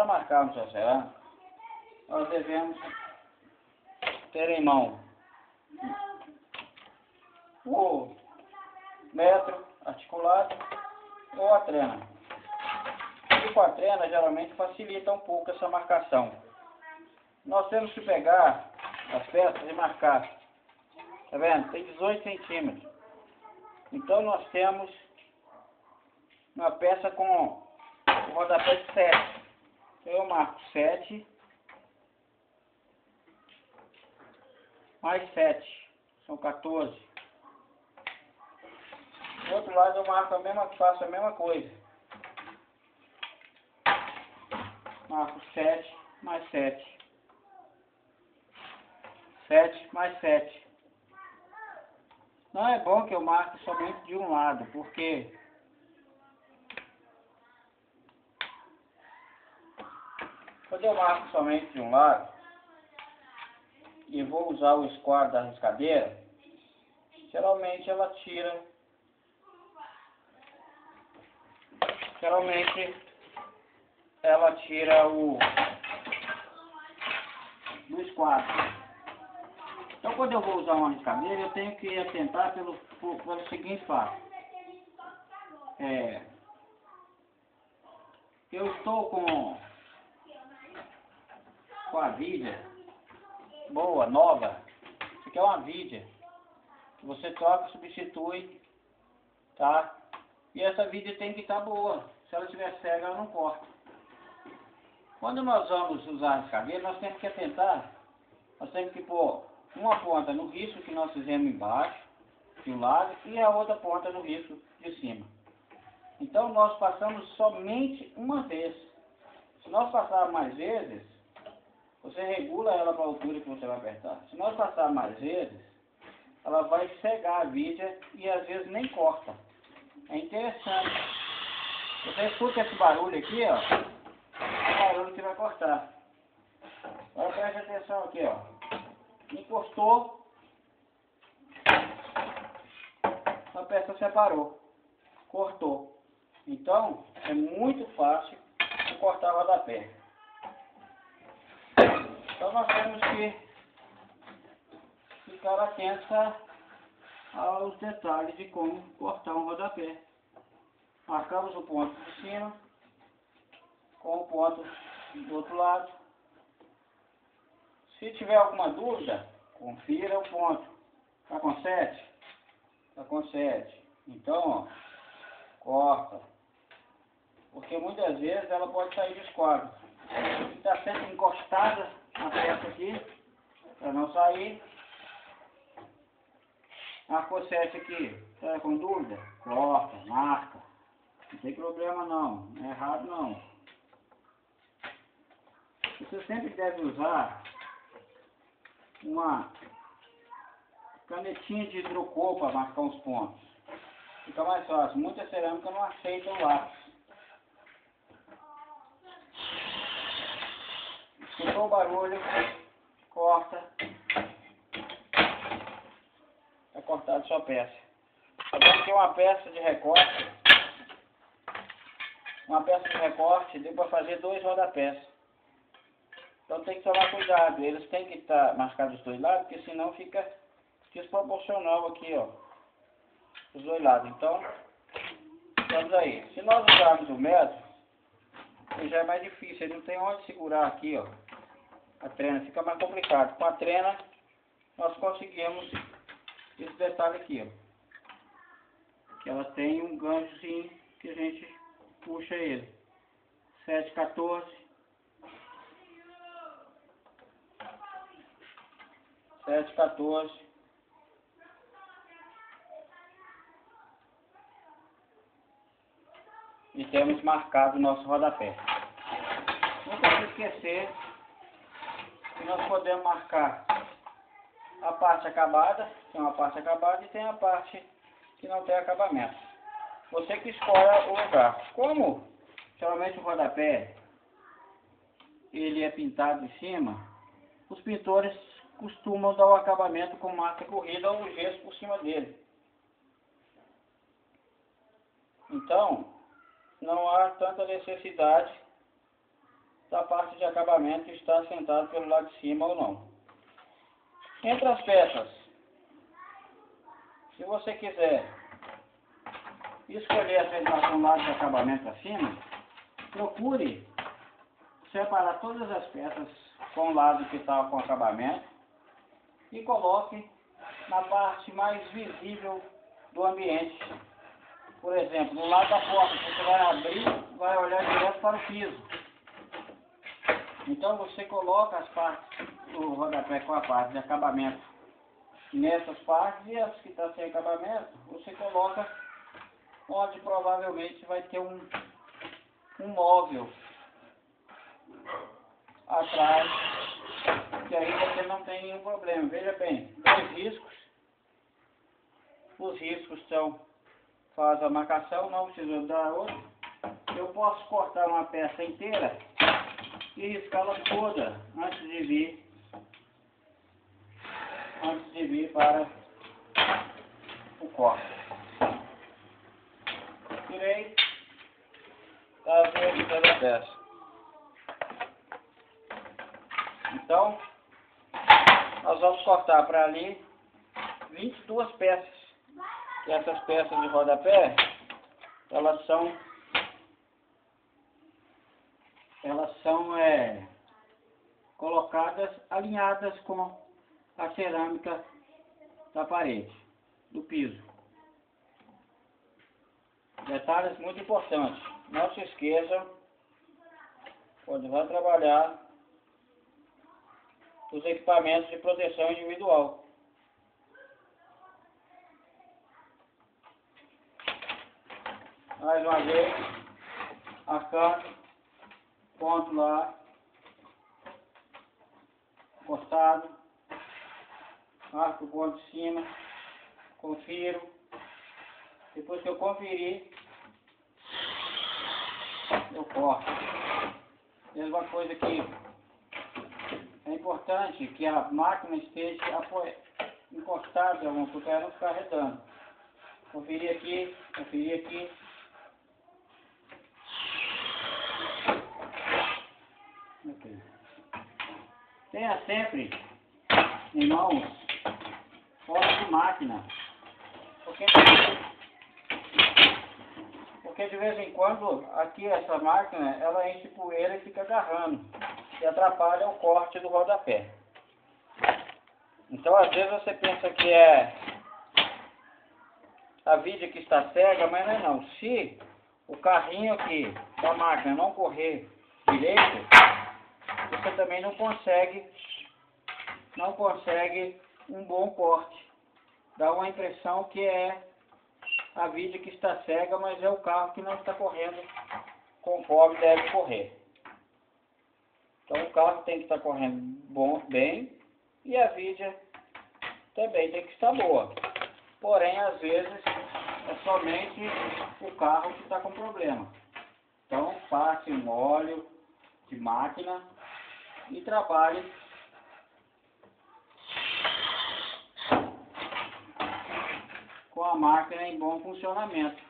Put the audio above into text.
marcarmos a cerâmica, nós devemos ter em mão o metro articulado ou a trena. E com a trena geralmente facilita um pouco essa marcação. Nós temos que pegar as peças e marcar. Tá vendo? Tem 18 centímetros. Então nós temos uma peça com o rodapé de 7. Então eu marco 7 mais 7. São 14. Do outro lado eu marco faço a mesma coisa. Marco 7 mais 7. 7 mais 7. Não é bom que eu marque somente de um lado, porque quando eu marco somente de um lado e vou usar o esquadro da riscadeira, geralmente ela tira o do esquadro. Então quando eu vou usar uma riscadeira, eu tenho que atentar pelo seguinte fato. Eu estou com a vidia boa, nova. Isso aqui é uma vidia que você troca e substitui, tá? E essa vidia tem que estar boa. Se ela estiver cega, ela não corta. Quando nós vamos usar a riscadeira, nós temos que atentar. Nós temos que pôr uma ponta no risco que nós fizemos embaixo, de um lado, e a outra ponta no risco de cima. Então nós passamos somente uma vez. Se nós passarmos mais vezes, você regula ela para a altura que você vai apertar. Se nós passarmos mais vezes, ela vai cegar a vidia e às vezes nem corta. É interessante. Você escuta esse barulho aqui, ó. É o barulho que vai cortar. Agora preste atenção aqui, ó. Encostou, a peça separou, cortou. Então é muito fácil de cortar o rodapé. Então nós temos que ficar atentos aos detalhes de como cortar um rodapé. Marcamos o ponto de cima com o ponto do outro lado. Se tiver alguma dúvida, confira o ponto. Está com 7? Está com 7. Então, ó, corta. Porque muitas vezes ela pode sair do esquadro. Está sempre encostada na peça aqui, para não sair. Marcou 7 aqui. Está com dúvida? Corta, marca. Não tem problema não. Não é errado não. Você sempre deve usar uma canetinha de hidrocor para marcar os pontos. Fica mais fácil. Muita cerâmica não aceita o lápis. Escutou o barulho, corta. Está cortada sua peça. Agora tem uma peça de recorte. Uma peça de recorte deu para fazer 2 rodapés. Então tem que tomar cuidado, eles têm que estar marcados dos dois lados, porque senão fica desproporcional aqui, ó, os dois lados. Então, vamos aí. Se nós usarmos o metro, já é mais difícil, ele não tem onde segurar aqui, ó, a trena, fica mais complicado. Com a trena, nós conseguimos esse detalhe aqui, ó, que ela tem um ganchozinho que a gente puxa ele. 7, 14. 7, 14. E temos marcado o nosso rodapé. Nunca se esquecer que nós podemos marcar a parte acabada, tem uma parte acabada e tem a parte que não tem acabamento. Você que escolhe o lugar. Como geralmente o rodapé ele é pintado em cima, os pintores costumam dar o acabamento com massa corrida ou gesso por cima dele. Então, não há tanta necessidade da parte de acabamento está assentado pelo lado de cima ou não. Entre as peças, se você quiser escolher a centração lado de acabamento acima, procure separar todas as peças com o lado que está com acabamento e coloque na parte mais visível do ambiente. Por exemplo, no lado da porta, você vai abrir, vai olhar direto para o piso. Então você coloca as partes do rodapé com a parte de acabamento nessas partes, e as que estão sem acabamento, você coloca onde provavelmente vai ter um móvel atrás, que aí você não tem nenhum problema. Veja bem, dois riscos. Os riscos faz a marcação, não precisa dar outro. Eu posso cortar uma peça inteira e riscá-la toda antes de vir para o corte. Tirei, tá vendo cada peça. Então, nós vamos cortar para ali 22 peças. E essas peças de rodapé, elas são colocadas, alinhadas com a cerâmica da parede, do piso. Detalhes muito importantes. Não se esqueçam, quando vai trabalhar, os equipamentos de proteção individual. Mais uma vez, marcando, ponto lá, encostado, marco o ponto de cima, confiro. Depois que eu conferir, eu corto. Mesma coisa aqui. É importante que a máquina esteja encostada, porque ela não ficar arredando. Conferir aqui, conferir aqui. Okay. Tenha sempre em mãos fora de máquina, porque de vez em quando aqui essa máquina ela enche poeira e fica agarrando e atrapalha o corte do rodapé. Então às vezes você pensa que é a viga que está cega, mas não é não. Se o carrinho aqui da máquina não correr direito, você também não consegue um bom corte. Dá uma impressão que é a viga que está cega, mas é o carro que não está correndo conforme deve correr. Então o carro tem que estar correndo bem, e a viga também tem que estar boa. Porém, às vezes, é somente o carro que está com problema. Então, passe um óleo de máquina e trabalhe com a máquina em bom funcionamento.